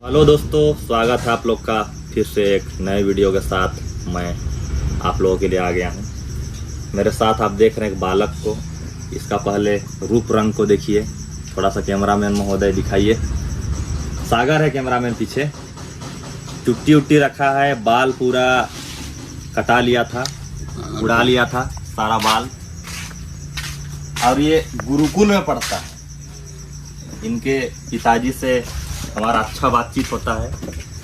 Hello दोस्तों, स्वागत है आप लोग का फिर से एक नए वीडियो के साथ। मैं आप लोगों के लिए आ गया हूँ। मेरे साथ आप देख रहे हैं एक बालक को। इसका पहले रूप रंग को देखिए, थोड़ा सा कैमरामैन महोदय दिखाइए। सागर है कैमरामैन पीछे। चुट्टी उट्टी रखा है, बाल पूरा कटा लिया था, उड़ा लिया था सारा बाल। और ये गुरुकुल में पढ़ता है। इनके पिताजी से हमारा अच्छा बातचीत होता है।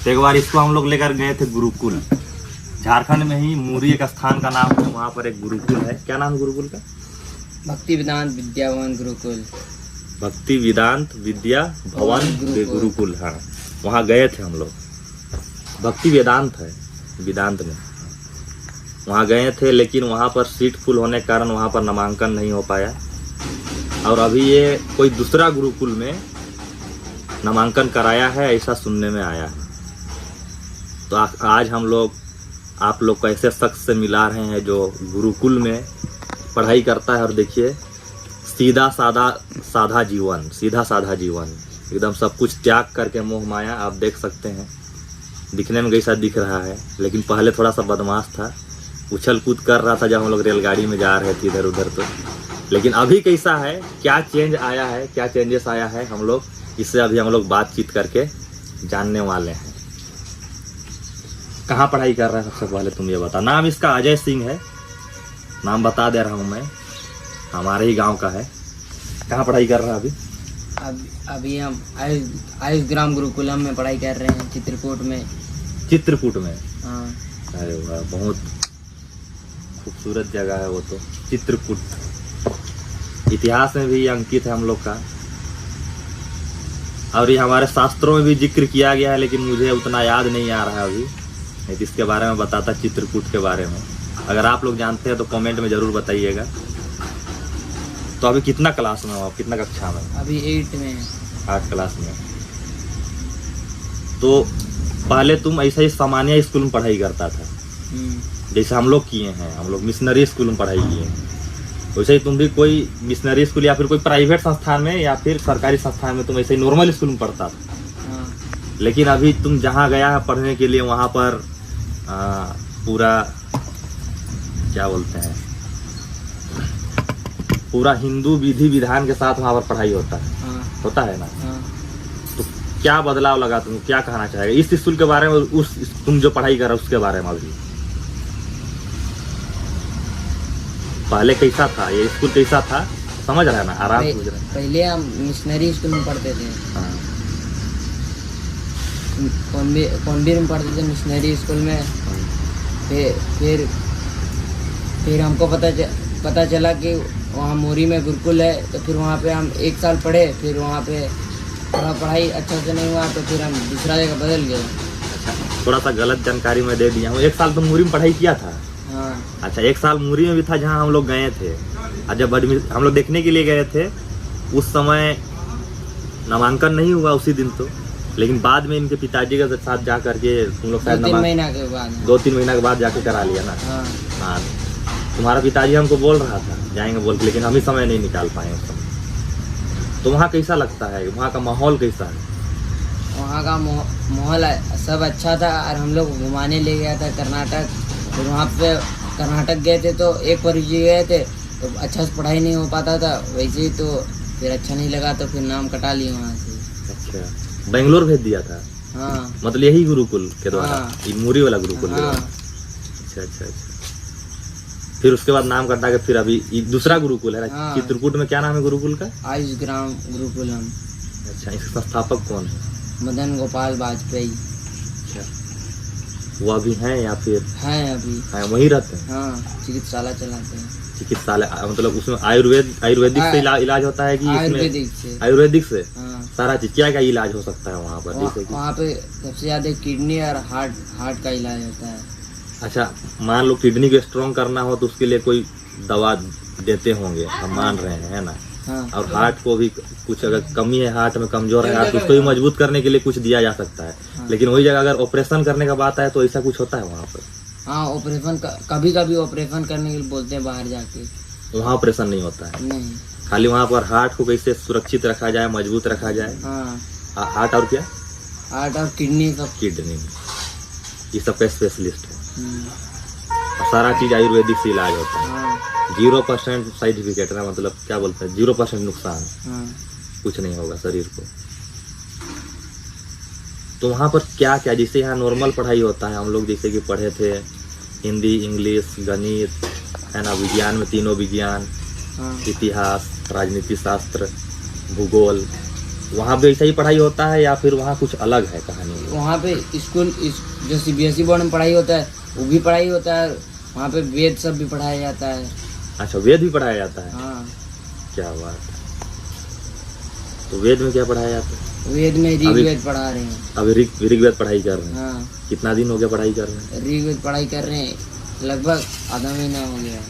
तो एक बार इसको हम लोग लेकर गए थे गुरुकुल। झारखंड में ही मुरी एक स्थान का नाम है, वहाँ पर एक गुरुकुल है। क्या नाम है गुरुकुल का? भक्ति वेदांत विद्या भवन गुरुकुल। भक्ति वेदांत विद्या भवन गुरुकुल, हाँ, वहाँ गए थे हम लोग। भक्ति वेदांत है वेदांत में, वहाँ गए थे। लेकिन वहाँ पर सीट फुल होने के कारण वहाँ पर नामांकन नहीं हो पाया। और अभी ये कोई दूसरा गुरुकुल में नामांकन कराया है, ऐसा सुनने में आया है। तो आज हम लोग आप लोग को ऐसे शख्स से मिला रहे हैं जो गुरुकुल में पढ़ाई करता है। और देखिए, सीधा साधा जीवन, एकदम सब कुछ त्याग करके मोह माया। आप देख सकते हैं, दिखने में कैसा दिख रहा है। लेकिन पहले थोड़ा सा बदमाश था, उछल कूद कर रहा था जब हम लोग रेलगाड़ी में जा रहे थे इधर उधर। तो लेकिन अभी कैसा है, क्या चेंज आया है, क्या चेंजेस आया है, हम लोग इससे अभी हम लोग बातचीत करके जानने वाले हैं। कहाँ पढ़ाई कर रहा है सबसे पहले तुम ये बता। नाम इसका अजय सिंह है, नाम बता दे रहा हूँ मैं, हमारे ही गांव का है। कहाँ पढ़ाई कर रहा है अभी? अभी हम आयुष ग्राम गुरुकुलम में पढ़ाई कर रहे हैं, चित्रकूट में। हाँ। अरे वाह, बहुत खूबसूरत जगह है वो तो, चित्रकूट। इतिहास में भी अंकित है हम लोग का, और ये हमारे शास्त्रों में भी जिक्र किया गया है। लेकिन मुझे उतना याद नहीं आ रहा है अभी, नहीं तो इसके बारे में बताता, चित्रकूट के बारे में। अगर आप लोग जानते हैं तो कमेंट में ज़रूर बताइएगा। तो अभी कितना क्लास में हो आप, कितना कक्षा में? अभी 8 में। 8 क्लास में। तो पहले तुम ऐसा ही सामान्य स्कूल में पढ़ाई करता था, जैसे हम लोग किए हैं। हम लोग मिशनरी स्कूल में पढ़ाई किए हैं, वैसे ही तुम भी कोई मिशनरी स्कूल या फिर कोई प्राइवेट संस्थान में या फिर सरकारी संस्थान में तुम ऐसे ही नॉर्मल स्कूल में पढ़ता था। हाँ। लेकिन अभी तुम जहाँ गया है पढ़ने के लिए, वहाँ पर पूरा क्या बोलते हैं, पूरा हिंदू विधि विधान के साथ वहाँ पर पढ़ाई होता है। हाँ। होता है ना? हाँ। तो क्या बदलाव लगा, तुम क्या कहना चाहेगा इस स्कूल के बारे में, उस तुम जो पढ़ाई कर रहे हो उसके बारे में? अभी पहले कैसा था ये स्कूल, कैसा था समझ रहा है ना? आराम समझ रहा है। पहले हम मिशनरी स्कूल में पढ़ते थे। हाँ। कौनबीर में पढ़ते थे मिशनरी स्कूल में। फिर हमको पता चला कि वहाँ मोरी में गुरुकुल है। तो फिर वहाँ पे हम 1 साल पढ़े। फिर वहाँ पे थोड़ा पढ़ाई अच्छा से नहीं हुआ, तो फिर हम दूसरा जगह बदल गए। अच्छा, थोड़ा सा गलत जानकारी मैं दे दिया हूँ। 1 साल तुम मुरी में पढ़ाई किया था? हाँ। अच्छा, 1 साल मुरी में भी था जहाँ हम लोग गए थे। और जब हम लोग देखने के लिए गए थे, उस समय नामांकन नहीं हुआ उसी दिन तो। लेकिन बाद में इनके पिताजी के साथ जा करके तुम लोग शायद 2-3 महीना के बाद 2-3 महीना के बाद जाके करा लिया ना? हाँ। हाँ, तुम्हारा पिताजी हमको बोल रहा था जाएंगे बोल के, लेकिन हम ही समय नहीं निकाल पाए उस समय। तो वहाँ कैसा लगता है, वहाँ का माहौल कैसा है? वहाँ का माहौल सब अच्छा था। और हम लोग घुमाने ले गया था कर्नाटक। फिर वहाँ पे कर्नाटक गए थे तो एक परिचय गए थे, तो अच्छा से पढ़ाई नहीं हो पाता था वैसे ही। तो फिर अच्छा नहीं लगा, तो फिर नाम कटा लिए वहाँ से। अच्छा, बेंगलोर भेज दिया था? हाँ। मतलब यही गुरुकुल के द्वारा? हाँ। ये मुरी वाला गुरुकुल के द्वारा? हाँ। अच्छा। फिर उसके बाद नाम कटा के फिर अभी दूसरा गुरुकुल है। हाँ। चित्रकूट में क्या नाम है गुरुकुल का? आयुष ग्राम गुरुकुलम। अच्छा, इसके संस्थापक कौन है? मदन गोपाल वाजपेयी। अच्छा, वो अभी हैं या फिर हैं? अभी हैं, वहीं रहते हैं? हाँ, चिकित्सालय चलाते हैं। चिकित्सालय मतलब उसमें आयुर्वेदिक से इलाज होता है कि आयुर्वेदिक से? हाँ। सारा चीज क्या इलाज हो सकता है वहाँ पर? जैसे वहाँ पे सबसे ज्यादा किडनी और हार्ट का इलाज होता है। अच्छा, मान लो किडनी को स्ट्रॉन्ग करना हो तो उसके लिए कोई दवा देते होंगे, हम मान रहे हैं, है ना? हाँ। और हार्ट को भी कुछ अगर कमी है, हार्ट में कमजोर है तो उसको भी मजबूत करने के लिए कुछ दिया जा सकता है। हाँ। लेकिन वही जगह अगर ऑपरेशन करने का बात है तो ऐसा कुछ होता है वहाँ पर? हाँ, ऑपरेशन कभी कभी ऑपरेशन करने के लिए बोलते हैं बाहर जाके। वहाँ ऑपरेशन नहीं होता है? नहीं, खाली वहाँ पर हार्ट को कैसे सुरक्षित रखा जाए, मजबूत रखा जाए। हाँ। हार्ट और क्या? हार्ट और किडनी सब। किडनी, ये सब का स्पेशलिस्ट है। हम्म, और सारा चीज़ आयुर्वेदिक से इलाज होता है। हाँ 0% साइड इफिकेट है, मतलब क्या बोलते हैं 0% नुकसान, हाँ। कुछ नहीं होगा शरीर को। तो वहाँ पर क्या क्या, जैसे यहाँ नॉर्मल पढ़ाई होता है, हम लोग जैसे कि पढ़े थे हिंदी, इंग्लिश, गणित है ना, विज्ञान में तीनों विज्ञान, हाँ इतिहास, राजनीति शास्त्र, भूगोल, वहाँ भी ऐसा ही पढ़ाई होता है या फिर वहाँ कुछ अलग है कहानी? वहाँ पे स्कूल जो CBSE बोर्ड में पढ़ाई होता है वो भी पढ़ाई होता है। वहाँ पे वेद सब भी पढ़ाया जाता है। अच्छा, वेद भी पढ़ाया जाता है? हाँ क्या बात है। तो वेद में क्या पढ़ाया जाता है? वेद में ऋग्वेद पढ़ा रहे हैं। अभी ऋग्वेद पढ़ाई कर रहे हैं? हाँ कितना दिन हो गया पढ़ाई कर रहे हैं? ऋग्वेद पढ़ाई कर रहे हैं, लगभग आधा महीना हो गया।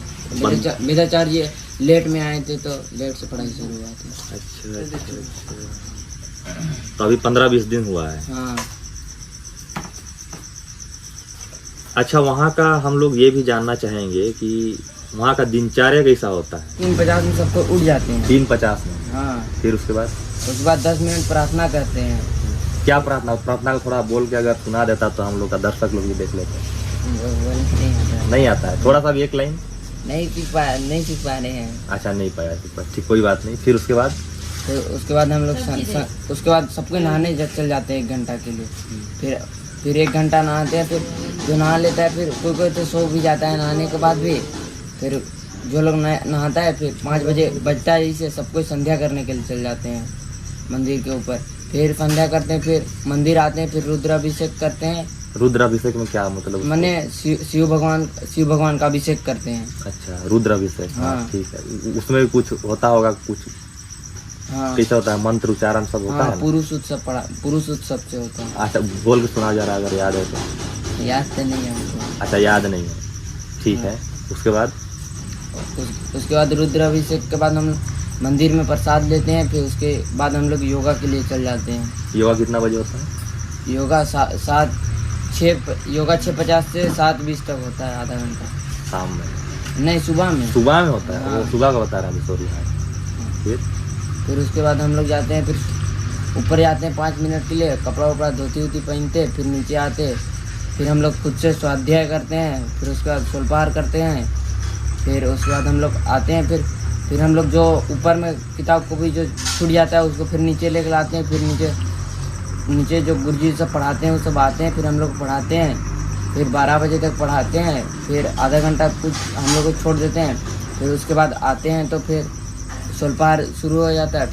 वेदाचार्य लेट में आए थे तो लेट से पढ़ाई शुरू हुआ थी। अच्छा अच्छा अच्छा। तो अभी 15-20 दिन हुआ है। हाँ अच्छा, वहाँ का हम लोग ये भी जानना चाहेंगे कि वहाँ का दिनचर्या कैसा होता है? 3:50 में सबको उठ जाते हैं। 3:50 में? हाँ फिर उसके बाद 10 मिनट प्रार्थना करते हैं। क्या प्रार्थना? प्रार्थना को थोड़ा बोल के अगर सुना देता तो हम लोग का दर्शक लोग भी देख लेते हैं। नहीं आता है? थोड़ा सा भी एक लाइन नहीं सीख पा रहे हैं। अच्छा, नहीं पाया, ठीक, कोई बात नहीं। फिर उसके बाद? तो उसके बाद हम लोग उसके बाद सबको नहाने चल जाते हैं 1 घंटा के लिए। फिर 1 घंटा नहाते हैं। फिर जो नहा लेता है, फिर कोई तो सो भी जाता है नहाने के बाद भी। फिर जो लोग नहाता है, फिर 5 बजे बजता है, इसे सबको संध्या करने के लिए चल जाते हैं मंदिर के ऊपर। फिर संध्या करते हैं, फिर मंदिर आते हैं, फिर रुद्राभिषेक करते हैं। रुद्राभिषेक में क्या मतलब? मैंने शिव भगवान का अभिषेक करते हैं। अच्छा, रुद्राभिषेक। हाँ। ठीक है, उसमें भी कुछ होता होगा, कुछ हाँ कैसा होता है? मंत्र उच्चारण सब होता है ना? पुरुष उत्सव से होता है। अच्छा, बोल के सुना जा रहा है अगर याद है तो। याद तो नहीं है हमको। अच्छा, याद नहीं है, ठीक है। उसके बाद? उसके बाद रुद्राभिषेक के बाद हम मंदिर में प्रसाद लेते हैं। फिर उसके बाद हम लोग योगा के लिए चल जाते हैं। योगा कितना बजे होता है? योगा 6:50 से 7:20 तक होता है, आधा घंटा। शाम में? नहीं, सुबह में। सुबह में होता है? हाँ। वो सुबह का बता रहा है, सॉरी। हाँ, फिर उसके बाद हम लोग जाते हैं, फिर ऊपर जाते हैं 5 मिनट के लिए, कपड़ा वपड़ा धोती पहनते। फिर नीचे आते, फिर हम लोग खुद से स्वाध्याय करते हैं। फिर उसके बाद सोलपार करते हैं। फिर उसके बाद हम लोग आते हैं, फिर हम लोग जो ऊपर में किताब को भी जो छूट जाता है उसको फिर नीचे लेकर आते हैं। फिर नीचे जो गुरुजी सब पढ़ाते हैं वो सब आते हैं, फिर हम लोग पढ़ाते हैं। फिर 12 बजे तक पढ़ाते हैं। फिर आधा घंटा कुछ हम लोग को छोड़ देते हैं। फिर उसके बाद आते हैं तो फिर सोलपार शुरू हो जाता है।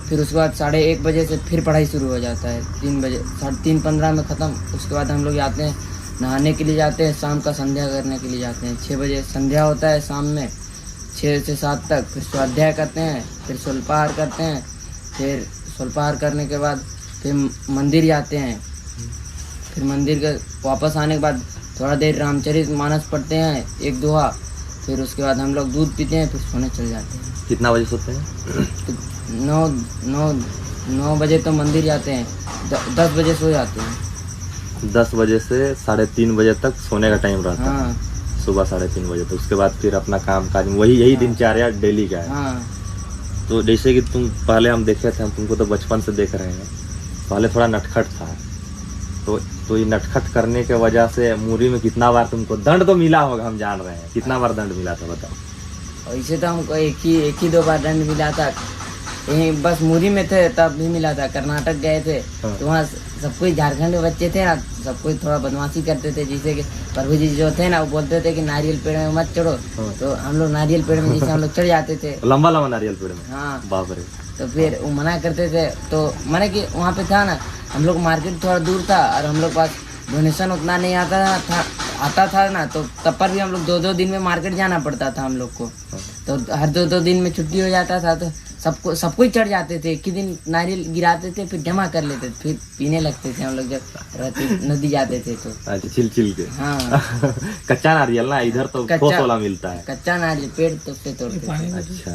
फिर उसके बाद 1:30 बजे से फिर पढ़ाई शुरू हो जाता है। 3 बजे 3:15 में ख़त्म। उसके बाद हम लोग जाते हैं नहाने के लिए जाते हैं, शाम का संध्या करने के लिए जाते हैं। 6 बजे संध्या होता है शाम में, 6 से 7 तक। फिर स्वाध्याय करते हैं, फिर सोलपार करते हैं। फिर सोलपार करने के बाद फिर मंदिर जाते हैं। फिर मंदिर के वापस आने के बाद थोड़ा देर रामचरित मानस पढ़ते हैं, 1 दोहा। फिर उसके बाद हम लोग दूध पीते हैं, फिर सोने चल जाते हैं। कितना बजे सोते हैं? 9 बजे तो मंदिर जाते हैं, 10 बजे सो जाते हैं। 10 बजे से 3:30 बजे तक सोने का टाइम रहता है। हाँ सुबह 3:30 बजे तक। उसके बाद फिर अपना काम काज, यही दिनचर्या डेली का है। हाँ। तो जैसे कि तुम पहले हम देखे थे, हम तुमको तो बचपन से देख रहे हैं, पहले थोड़ा नटखट था। तो ये नटखट करने के वजह से मूरी में कितना बार तुमको दंड तो मिला होगा, हम जान रहे हैं। कितना बार दंड मिला था बताओ? ऐसे तो हमको एक ही 2 बार दंड मिला था। यहीं बस मुरी में थे तब भी मिला था। कर्नाटक गए थे तो वहाँ सब कोई झारखंड के बच्चे थे ना, सब कोई थोड़ा बदमाशी करते थे। जैसे कि प्रभु जी जो थे ना, वो बोलते थे कि नारियल पेड़ में मत चढ़ो। तो हम लोग नारियल पेड़ में जैसे हम लोग चढ़ जाते थे, लंबा नारियल पेड़ में। हाँ, बाप रे। तो फिर वो मना करते थे। तो मैंने कि वहाँ पे था ना, हम लोग मार्केट थोड़ा दूर था और हम लोग पास डोनेशन उतना नहीं आता था ना, तो तब पर भी हम लोग 2-2 दिन में मार्केट जाना पड़ता था हम लोग को। तो हर 2-2 दिन में छुट्टी हो जाता था, तो सबको ही चढ़ जाते थे। एक ही दिन नारियल गिराते थे, फिर जमा कर लेते थे, फिर पीने लगते थे हम लोग जब नदी जाते थे तो। अच्छा, छिल के। हाँ। कच्चा नारियल ना, इधर तो ठोस वाला मिलता है। कच्चा नारियल पेड़ तो से तोड़ते थे। अच्छा,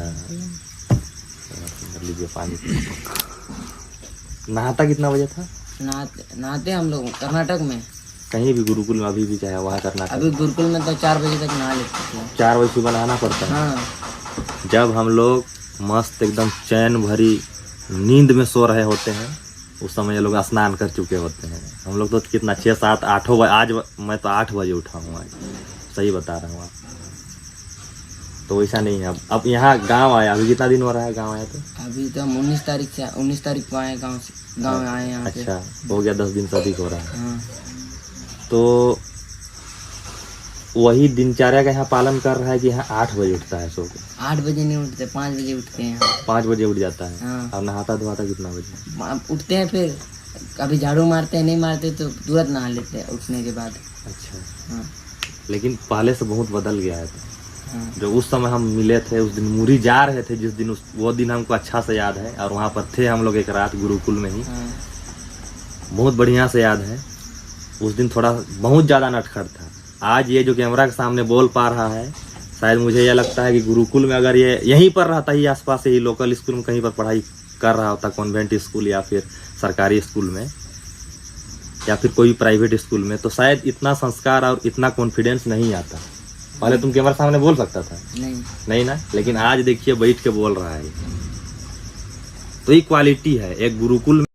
लीजिए पानी। नहाता कितना बजे था? नहाते हम लोग कर्नाटक में कहीं भी, गुरुकुल में अभी भी चाहे वहाँ कर्नाटक। अभी गुरुकुल में तो 4 बजे तक नहा लेते थे। 4 बजे सुबह नहाना पड़ता है। हाँ। जब हम लोग मस्त एकदम चैन भरी नींद में सो रहे होते हैं, उस समय ये लोग स्नान कर चुके होते हैं। हम लोग तो कितना 6 7 8 बजे, आज मैं तो 8 बजे उठा हूँ आज, सही बता रहा हूँ आप। तो वैसा नहीं है। अब यहाँ गांव आया, अभी कितना दिन हो रहा है गांव आया? तो अभी तो हम 19 तारीख को आए गाँव से, गाँव आए यहाँ पे। अच्छा, हो गया 10 दिन से अधिक हो रहा है। हाँ। तो वही दिनचर्या का यहाँ पालन कर रहा है कि यहाँ 8 बजे उठता है सो के? 8 बजे नहीं उठते, 5 बजे उठते हैं यहाँ। 5 बजे उठ जाता है। हाँ। और नहाता धोता कितना बजे? उठते हैं, फिर कभी झाड़ू मारते हैं, नहीं मारते तो तुरंत नहा लेते हैं उठने के बाद। अच्छा। हाँ। लेकिन पहले से बहुत बदल गया है। हाँ। जो उस समय हम मिले थे उस दिन मुरी जा रहे थे, जिस दिन वो दिन हमको अच्छा से याद है। और वहाँ पर थे हम लोग एक रात गुरुकुल में ही। हाँ। बहुत बढ़िया से याद है। उस दिन थोड़ा बहुत ज़्यादा नटखट था। आज ये जो कैमरा के सामने बोल पा रहा है, शायद मुझे यह लगता है कि गुरुकुल में अगर ये यहीं पर रहता ही, आसपास ही लोकल स्कूल में कहीं पर पढ़ाई कर रहा होता, कॉन्वेंट स्कूल या फिर सरकारी स्कूल में या फिर कोई प्राइवेट स्कूल में, तो शायद इतना संस्कार और इतना कॉन्फिडेंस नहीं आता। पहले तुम कैमरा सामने बोल सकता था? नहीं ना। लेकिन आज देखिए बैठ के बोल रहा है। तो ये क्वालिटी है एक गुरुकुल में।